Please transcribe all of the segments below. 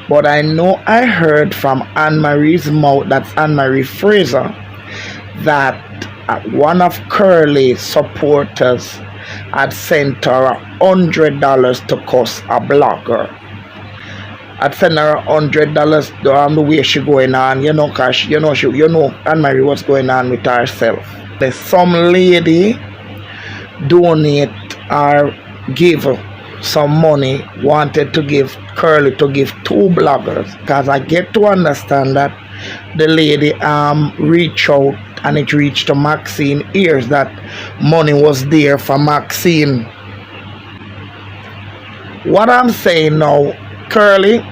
But I know I heard from Anne Marie's mouth, that's Anne Marie Fraser, that one of Curly's supporters had sent her $100 to cuss a blogger. I'd send her $100 the way she going on, cause Anne Marie was going on with herself. There's some lady donate or give some money, wanted to give Curly to give 2 bloggers, because I get to understand that the lady reached out and it reached to Maxine ears that money was there for Maxine. What I'm saying now, Curly,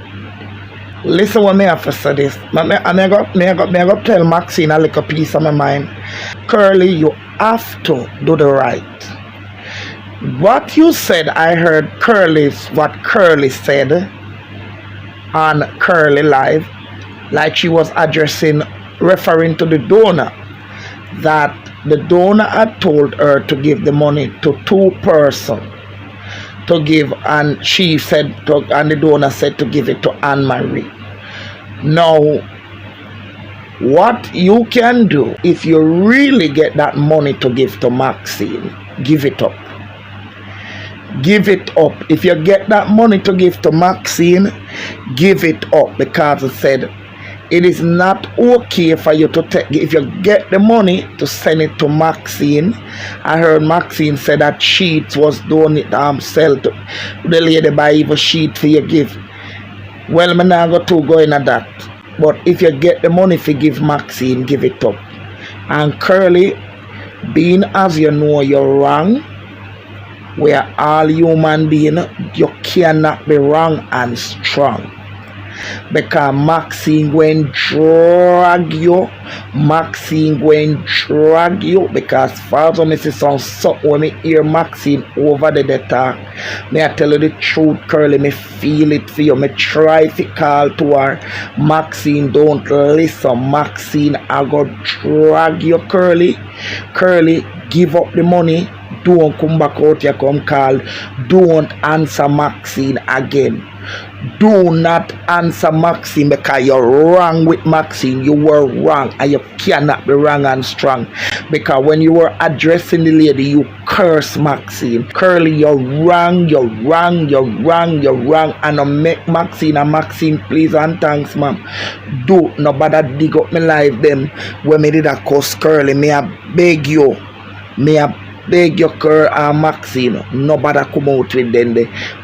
listen what me have to say this. I go tell Maxine a little piece of my mind. Curly, you have to do the right. What you said, I heard what Curly said on Curly Live, like she was referring to the donor, that the donor had told her to give the money to 2 persons to give, and she said and the donor said to give it to Anne Marie. Now, what you can do, if you really get that money to give to Maxine, give it up. Give it up. If you get that money to give to Maxine, give it up, because it said it is not okay for you to take, if you get the money, to send it to Maxine. I heard Maxine said that sheets was doing sell to the lady buy even sheet for you give. Well, I'm not going to go into that. But if you get the money for give Maxine, give it up. And Curly, being as you know you're wrong, we are all human beings, you cannot be wrong and strong. Because Maxine going drag you. Maxine going drag you. Because Father me see something when me hear Maxine over the talk. May I tell you the truth, Curly, me feel it for you. Me try to call to her. Maxine, don't listen. Maxine, I go drag you, Curly. Curly, give up the money. Don't come back out here, come call. Don't answer Maxine again. Do not answer Maxine, because you're wrong with Maxine. You were wrong, and you cannot be wrong and strong. Because when you were addressing the lady, you curse Maxine. Curly, you're wrong, you're wrong, you're wrong, you're wrong. And I make Maxine, and Maxine, please and thanks, ma'am. Do nobody dig up my life them when me did a cuss Curly. May I beg you, may I beg your girl and Maxine, nobody come out with them.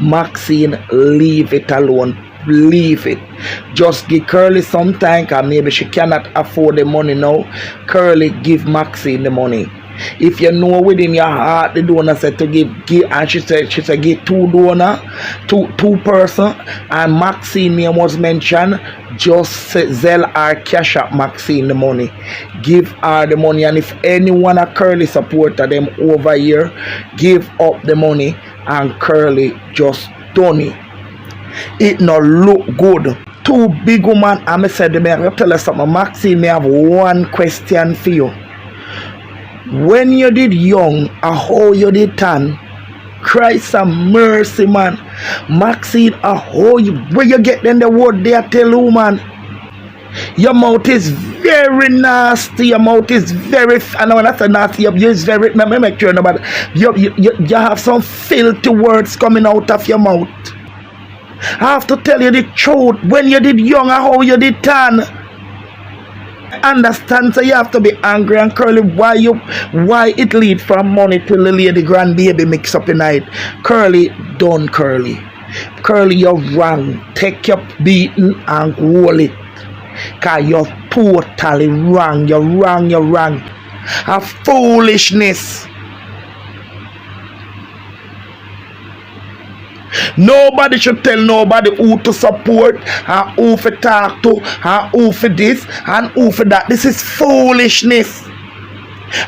Maxine, leave it alone. Leave it. Just give Curly some time, because maybe she cannot afford the money now. Curly, give Maxine the money. If you know within your heart the donor said to give, and she said give 2 donor, two person, and Maxine name was mentioned, just Zelle or cash up Maxine the money. Give her the money, and if anyone a Curly supporter them over here, give up the money, and Curly just done it. It not look good. 2 big woman, and I said to me, I'm going to tell you something. Maxine, may have one question for you. When you did young, how you did tan? Christ have mercy, man. Maxine, where you get then the word there tell you, man? Your mouth is very nasty. Your mouth is very, and when I say nasty, your is very, let me make sure about you have some filthy words coming out of your mouth. I have to tell you the truth. When you did young, how you did tan? Understand, so you have to be angry. And Curly, why it lead from money till the lady grandbaby mix up the night? Curly, done. Curly, you're wrong. Take your beating and roll it, because you're totally wrong. You're wrong. A foolishness. Nobody should tell nobody who to support and who to talk to and who for this and who for that. This is foolishness.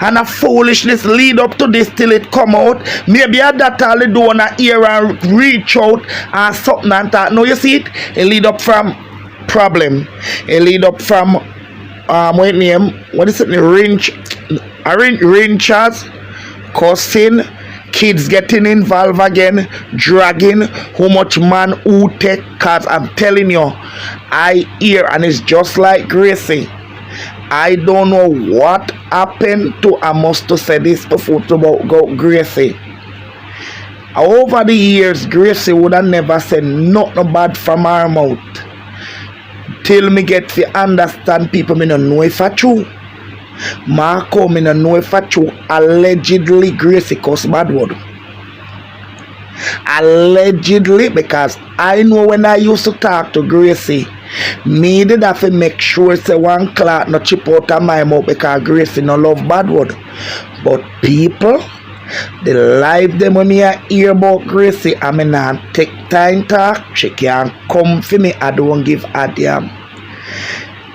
And a foolishness lead up to this till it come out. Maybe at that all they do on a ear and reach out and something and that. No, you see it? It lead up from problem. It lead up from what name? What is it? Wrenchers, cussing, Kids getting involved again, dragging, how much man who take, cause I'm telling you, I hear, and it's just like Gracie. I don't know what happened to, I must to say this before to about Gracie. Over the years, Gracie would have never said nothing bad from her mouth. Till me get to understand people, me don't know if it's true. Marco, me don't know if it's true. Allegedly, Gracie cuss bad word. Allegedly, because I know when I used to talk to Gracie, me did have to make sure say one clock not chip out of my mouth because Gracie no love bad word. But people, the life them when me hear about Gracie, I mean not take time talk, she can't come for me, I don't give a damn.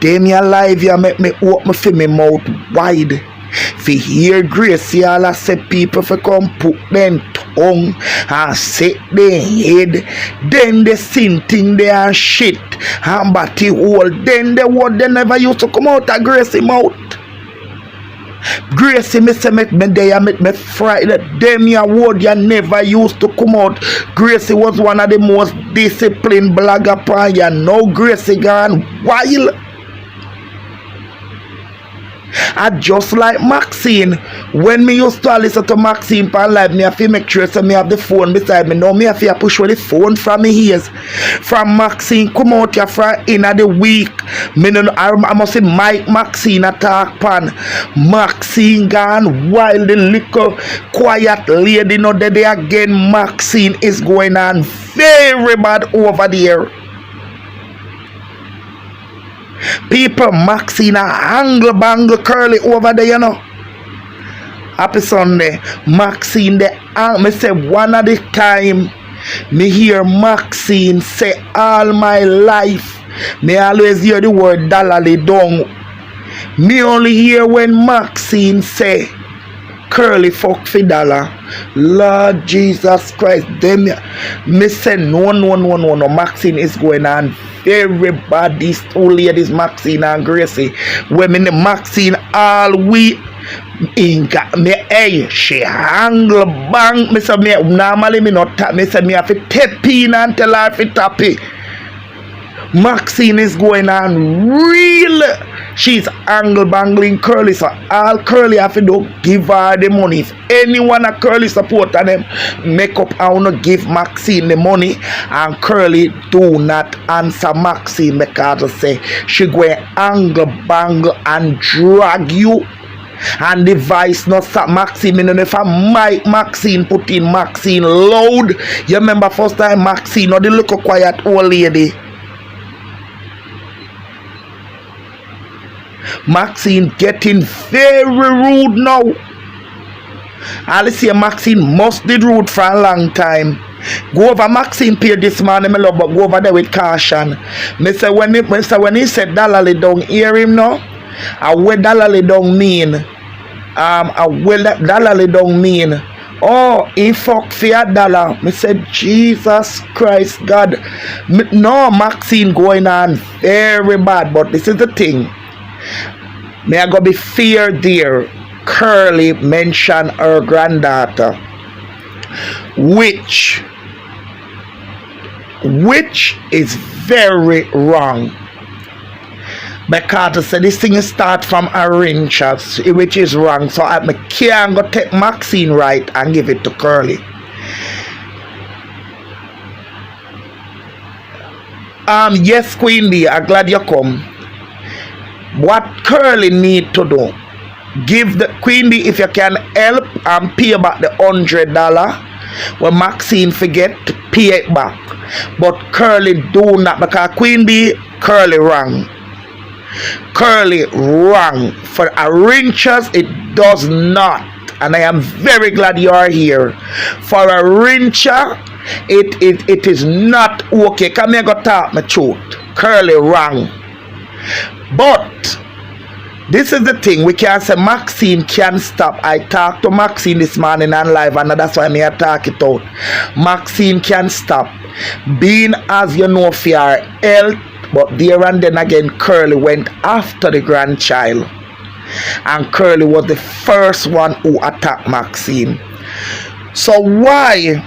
Them your life you make me open for me mouth wide. Fi hear Gracie all I say people for come put them tongue and set their head, then they sin thing they and shit and body hole, then the word they never used to come out of Gracie mouth. Gracie me say make me there make me frightened. Them your word you never used to come out. Gracie was one of the most disciplined blogger pan you know. Gracie gone wild. I just like Maxine. When me used to listen to Maxine pan live, me have to make sure so me have the phone beside me. Now me have to push with the phone from me ears. From Maxine come out here from in the week. Me no, I must say Mike Maxine attack pan. Maxine gone wild, the little quiet lady no there again. Maxine is going on very bad over there. People, Maxine a angle bangle curly over there, you know. Happy Sunday. Maxine the me say one of the time me hear Maxine say all my life. Me always hear the word dalali dong. Me only hear when Maxine say curly fuck for dollar. Lord Jesus Christ. Them me say no. Maxine is going on very bad. These two ladies, Maxine and Gracie. Women Maxine all week in got me hey she angle bang. Me say me normally me not tap. Me say me have to tap in and tell her if it tappy. Maxine is going on real. She's angle bangling curly, so all curly have to do give her the money. If anyone a curly support and them make up I wanna give Maxine the money, and curly do not answer Maxine because they say she go angle bangle and drag you. And the voice not stop Maxine. Me know if I mic Maxine put in Maxine loud. You remember first time Maxine or the little quiet old lady. Maxine getting very rude now. I'll see Maxine must did rude for a long time. Go over Maxine page this morning, my love, but go over there with caution. Me say when he said dalali down, hear him now. And what dalali down mean? What dalali down mean? Oh, he fuck for a dollar. Me said, Jesus Christ, God. No, Maxine going on very bad, but this is the thing. May I go be fair there. Curly mentioned her granddaughter, which is very wrong. Because say this thing start from arrangements, which is wrong. So I can't go take Maxine right and give it to Curly. Yes, Queen B, I'm glad you come. What Curly need to do, give the Queen Bee if you can help and pay back the $100 when Maxine forget to pay it back. But Curly do not, because Queen Bee, Curly wrong. Curly wrong. For arrangers it does not. And I am very glad you are here. For a arranger it is not okay. Come here, go talk my truth. Curly wrong. But this is the thing, we can't say Maxine can stop. I talked to Maxine this morning on live and that's why I talk it out. Maxine can stop. Being as you know for your health, but there and then again Curly went after the grandchild. And Curly was the first one who attacked Maxine. So why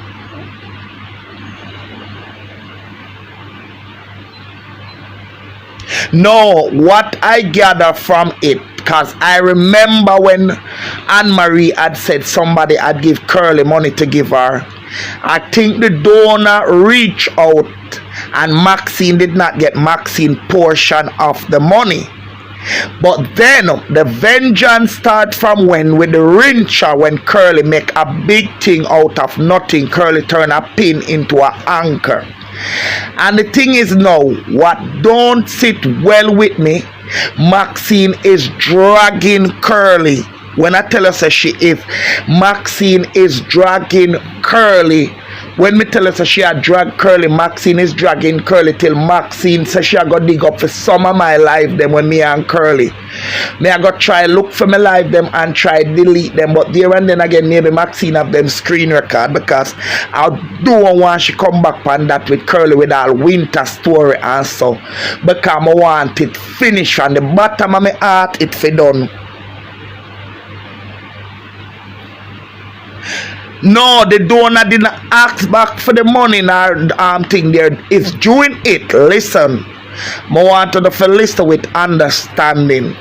no, what I gather from it, because I remember when Anne-Marie had said somebody had give Curly money to give her. I think the donor reached out and Maxine did not get Maxine portion of the money. But then the vengeance start from when with the rincher, when Curly make a big thing out of nothing. Curly turn a pin into an anchor. And the thing is now, what don't sit well with me, Maxine is dragging Curly. When I tell her say she is, Maxine is dragging Curly. When me tell her say she had drag Curly, Maxine is dragging Curly till Maxine say she a go dig up for some of my life them when me and Curly. Me I go try look for my life them and try delete them, but there and then again maybe Maxine have them screen record, because I don't want she come back on that with Curly with all winter story and so, because I want it finished on the bottom of my heart, it fi done. No, the donor didn't ask back for the money nor thing there is doing it. Listen, I want to listen with understanding.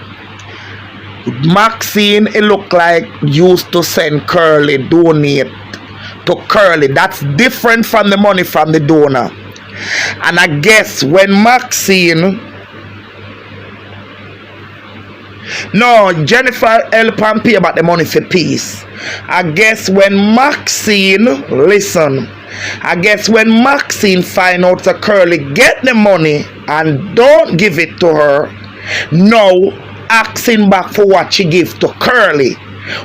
Maxine, it look like used to send Curly donate to Curly. That's different from the money from the donor. And I guess when Maxine, no, Jennifer help and pay about the money for peace. I guess when Maxine, listen, I guess when Maxine find out that Curly get the money and don't give it to her, now asking back for what she give to Curly,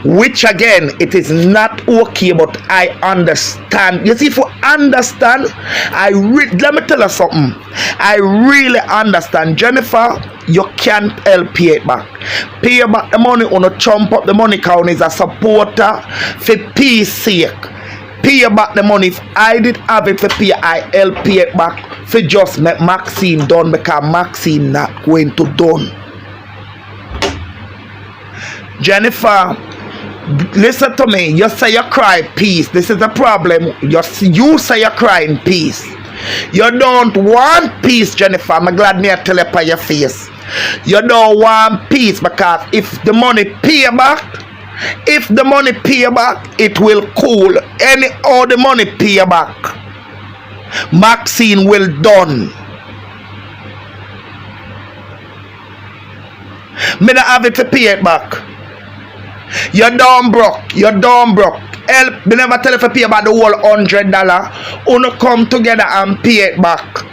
which again, it is not okay, but I understand. You see, if you understand, let me tell you something. I really understand. Jennifer, you can't help pay it back. Pay back the money on a chump up the money count is a supporter for peace sake. Pay back the money. If I did have it for pay, I help pay it back for just make Maxine done, because Maxine not going to done. Jennifer, listen to me. You say you cry peace. This is the problem. You say you crying peace. You don't want peace, Jennifer. I'm glad me I tell you by your face. You don't want peace, because if the money pay back, it will cool. Any all the money pay back, Maxine will done. Me not have it to pay it back. You done broke. Help, me never tell you to pay about the whole $100. Uno come together and pay it back.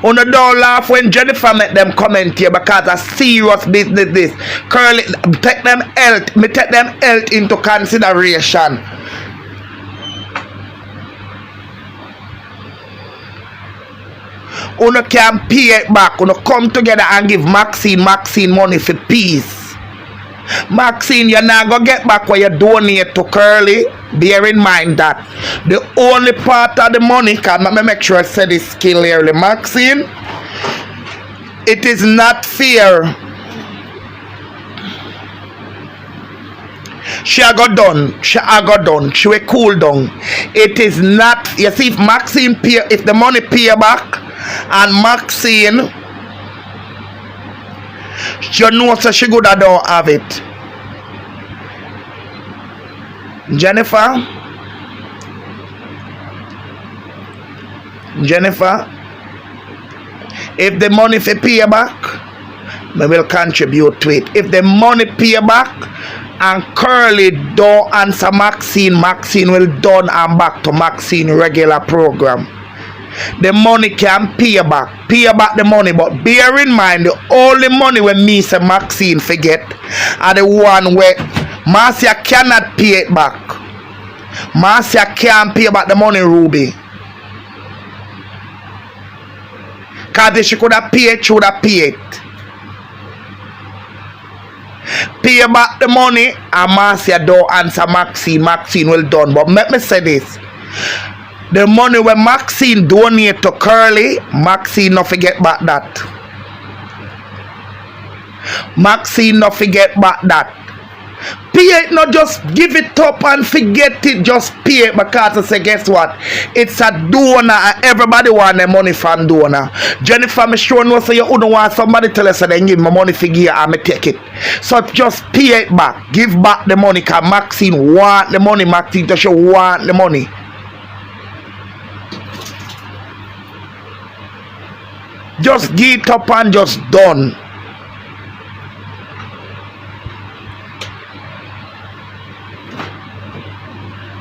Uno don't laugh when Jennifer make them comment here, because a serious business this. Curly, take them health into consideration. Uno can pay it back. Uno come together and give Maxine money for peace. Maxine, you're not going to get back what you donate to Curly. Bear in mind that the only part of the money, can let me make sure I say this clearly, Maxine, it is not fair. She got done. She will cool down. It is not, you see, if Maxine pay, if the money pay back, and Maxine, you know, so she good, I don't have it. Jennifer, if the money for pay back, we will contribute to it. If the money pay back and Curly don't answer Maxine will done and back to Maxine regular program. The money can pay back the money, but bear in mind the only money when me say Maxine forget are the one where Marcia cannot pay it back. Marcia can't pay back the money, Ruby, because if she could have paid it, she would have paid it. Pay back the money and Marcia don't answer Maxine will done. But let me say this, the money when Maxine donate to Curly, Maxine not forget back that. Maxine not forget back that. Pay it, not just give it up and forget it, just pay it, because I say, guess what? It's a donor and everybody want their money from donor. Jennifer, me sure know so you don't want somebody tell us so then give me money figure and me take it. So just pay it back. Give back the money, because Maxine want the money. Maxine just want the money. Just give it up and just done.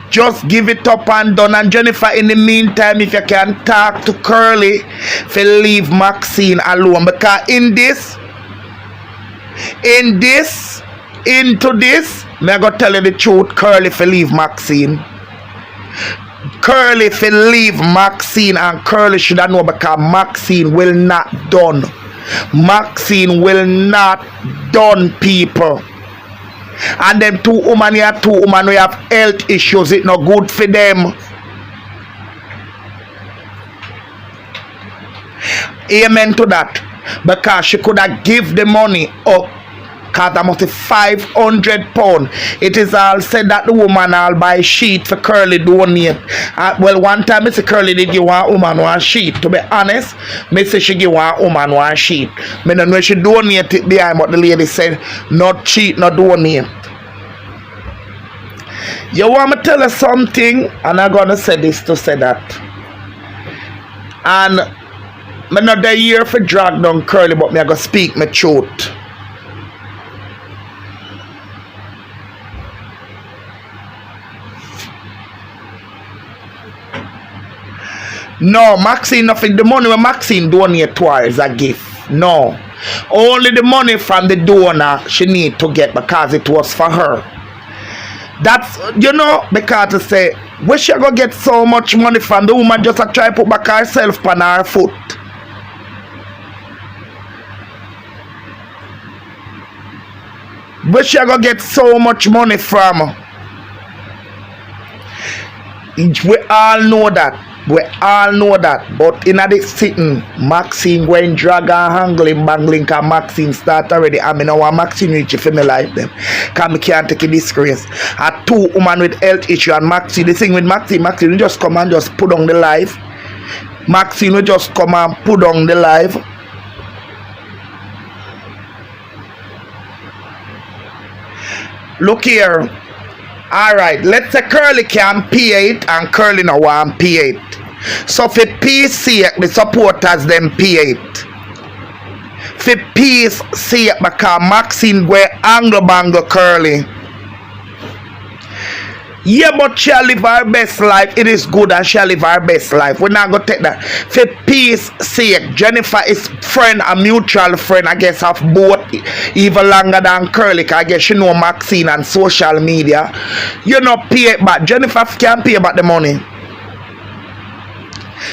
Just give it up and done. And Jennifer, in the meantime, if you can talk to Curly, for leave Maxine alone. Because into this, me I go tell you the truth, Curly for leave Maxine. Curly for leave Maxine, and Curly should have known, because Maxine will not done. Maxine will not done, people. And them two women here, we have health issues. It's not good for them. Amen to that. Because she could have give the money up. Because that must be £500. It is all said that the woman all buy sheet for Curly donate. Well, one time Mr. Curly did give one woman one sheet. To be honest, Mr. she give one woman one sheet. I don't know if she donate it behind, but the lady said, not cheat, not donate. You want me to tell her something? And I'm going to say this to say that. And I'm not there here for drag down Curly, but I'm going to speak my truth. No, Maxine, nothing. The money when Maxine donate to her is a gift. No. Only the money from the donor she need to get, because it was for her. That's, you know, because to say, where she go get so much money from? The woman just try to put back herself on her foot. Where she go get so much money from? We all know that. We all know that. But in the sitting, Maxine going drag and hangling, bangling, because Maxine start already. I mean, I want Maxine reach for me life them. Because I can't take a disgrace. A two women with health issue, and Maxine, the thing with Maxine will just come and just put on the life. Maxine will just come and put on the life. Look here. Alright, let's say Curly can pay it and Curly no want pay it. So for peace sake, the supporters them pay it. For peace sake, because Maxine go angle bangle Curly. Yeah, but she live her best life. It is good and she live her best life. We're not going to take that. For peace sake, Jennifer is friend, a mutual friend, I guess, of both, even longer than Curly. I guess she know Maxine and social media. You know, pay it back. Jennifer can't pay back the money.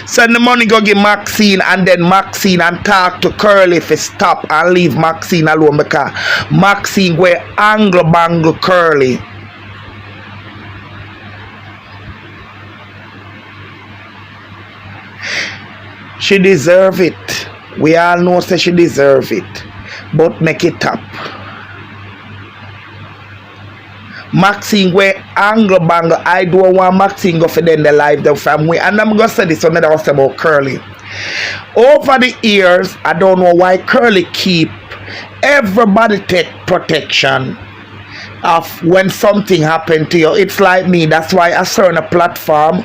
Send the money go give Maxine, and then Maxine and talk to Curly for stop and leave Maxine alone, because Maxine go angle bangle Curly. She deserve it. We all know that she deserve it. But make it up. Maxine go angle bangle. I don't want Maxine go for them the life the family. And I'm gonna say this one that I was about Curly. Over the years, I don't know why Curly keep everybody take protection of when something happened to you. It's like me. That's why a certain platform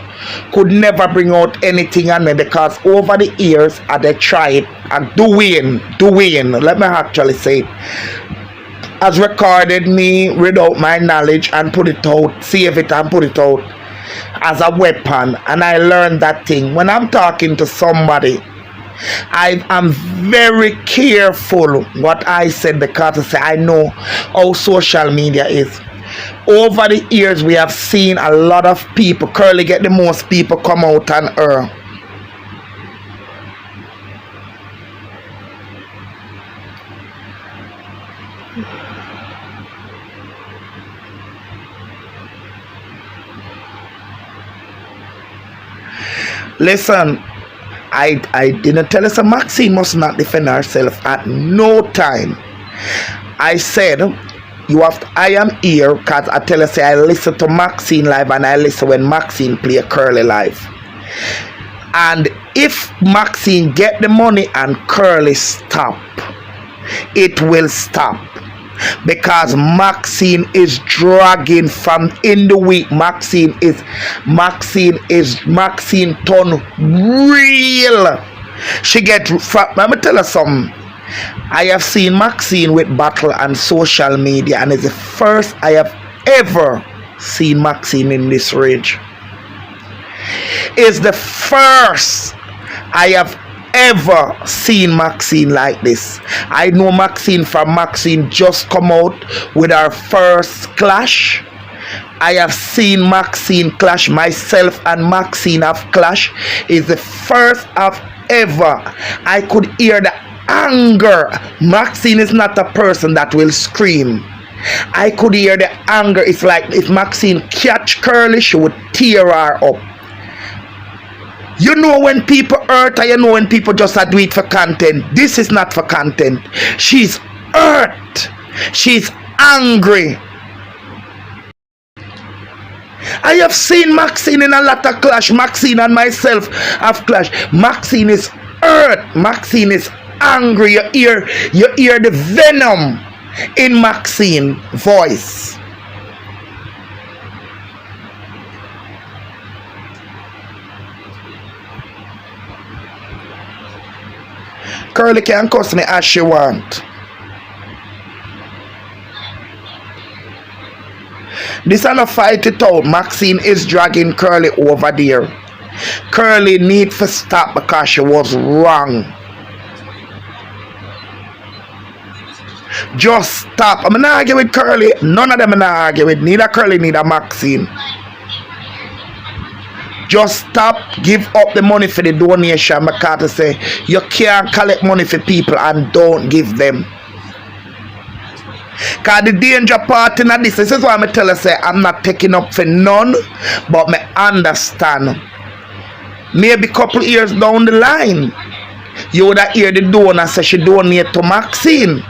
could never bring out anything on me, because over the years they try it and doing let me actually say it, has recorded me without my knowledge and put it out, save it and put it out as a weapon. And I learned that thing. When I'm talking to somebody, I am very careful what I said, because I know how social media is. Over the years, we have seen a lot of people. Curly get the most people come out on her. Listen, I didn't tell us Maxine must not defend herself at no time. I said, I am here because I tell you, say I listen to Maxine live and I listen when Maxine play Curly live. And if Maxine get the money and Curly stop, it will stop. Because Maxine is dragging from in the week. Maxine turn real. She get, let me tell her something. I have seen Maxine with battle and social media, and it's the first I have ever seen Maxine in this rage. It's the first I have ever seen Maxine like this. I know Maxine from Maxine just come out with her first clash. I have seen Maxine clash. Myself and Maxine have clash. It's the first I've ever. I could hear the anger. Maxine is not a person that will scream. I could hear the anger. It's like if Maxine catch Curly, she would tear her up. You know when people hurt, or you know when people just do it for content. This is not for content. She's hurt. She's angry. I have seen Maxine in a lot of clash. Maxine and myself have clashed. Maxine is hurt. Maxine is angry. You hear the venom in Maxine's voice. Curly can cuss me as she want. This is a fight it out. Maxine is dragging Curly over there. Curly need to stop because she was wrong. Just stop. I'm not arguing with Curly. None of them are not arguing with. Neither Curly, neither Maxine. Just stop, give up the money for the donation. McCarthy say you can't collect money for people and don't give them. Cause the danger part in this is why I tell her say I'm not taking up for none, but me understand. Maybe a couple years down the line, you would hear the donor say she donate to Maxine.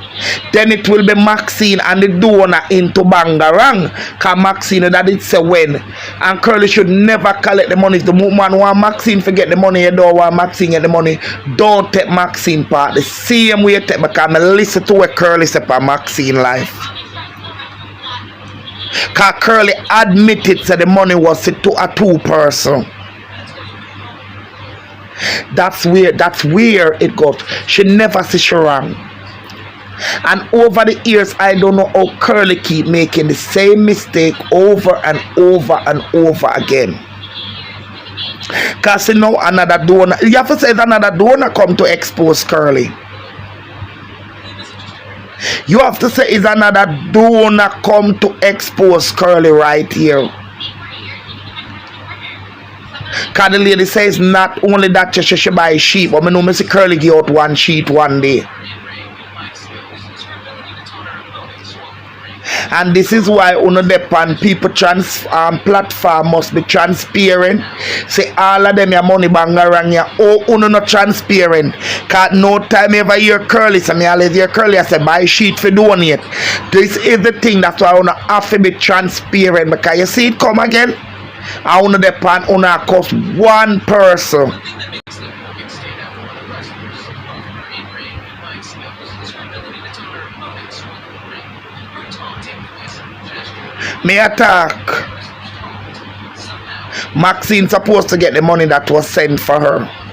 Then it will be Maxine and the donor into Bangarang. Cause Maxine that it say when. And Curly should never collect the money. If the woman want Maxine to get the money, you don't want Maxine get the money. Don't take Maxine part. The same way you take, because I listen to what Curly say for Maxine life. Cause Curly admitted that the money was to a two-person. That's where it got. She never see she wrong. And over the years, I don't know how Curly keep making the same mistake over and over and over again. Because you know another donor, you have to say another donor come to expose Curly. You have to say is another donor come to expose Curly right here. Because the lady says not only that she should buy sheep, but I know Mr. Curly give out one sheep one day. And this is why on the pan people platform must be transparent. Say all of them your money Bangarang ya. Oh, uno not transparent. Cause no time ever hear Curly. So me always hear Curly I say buy sheet for donate. This is the thing that's why I wanna have to be transparent. Because you see it come again. I wanna the pan wanna cost one person. Me attack. Maxine supposed to get the money that was sent for her.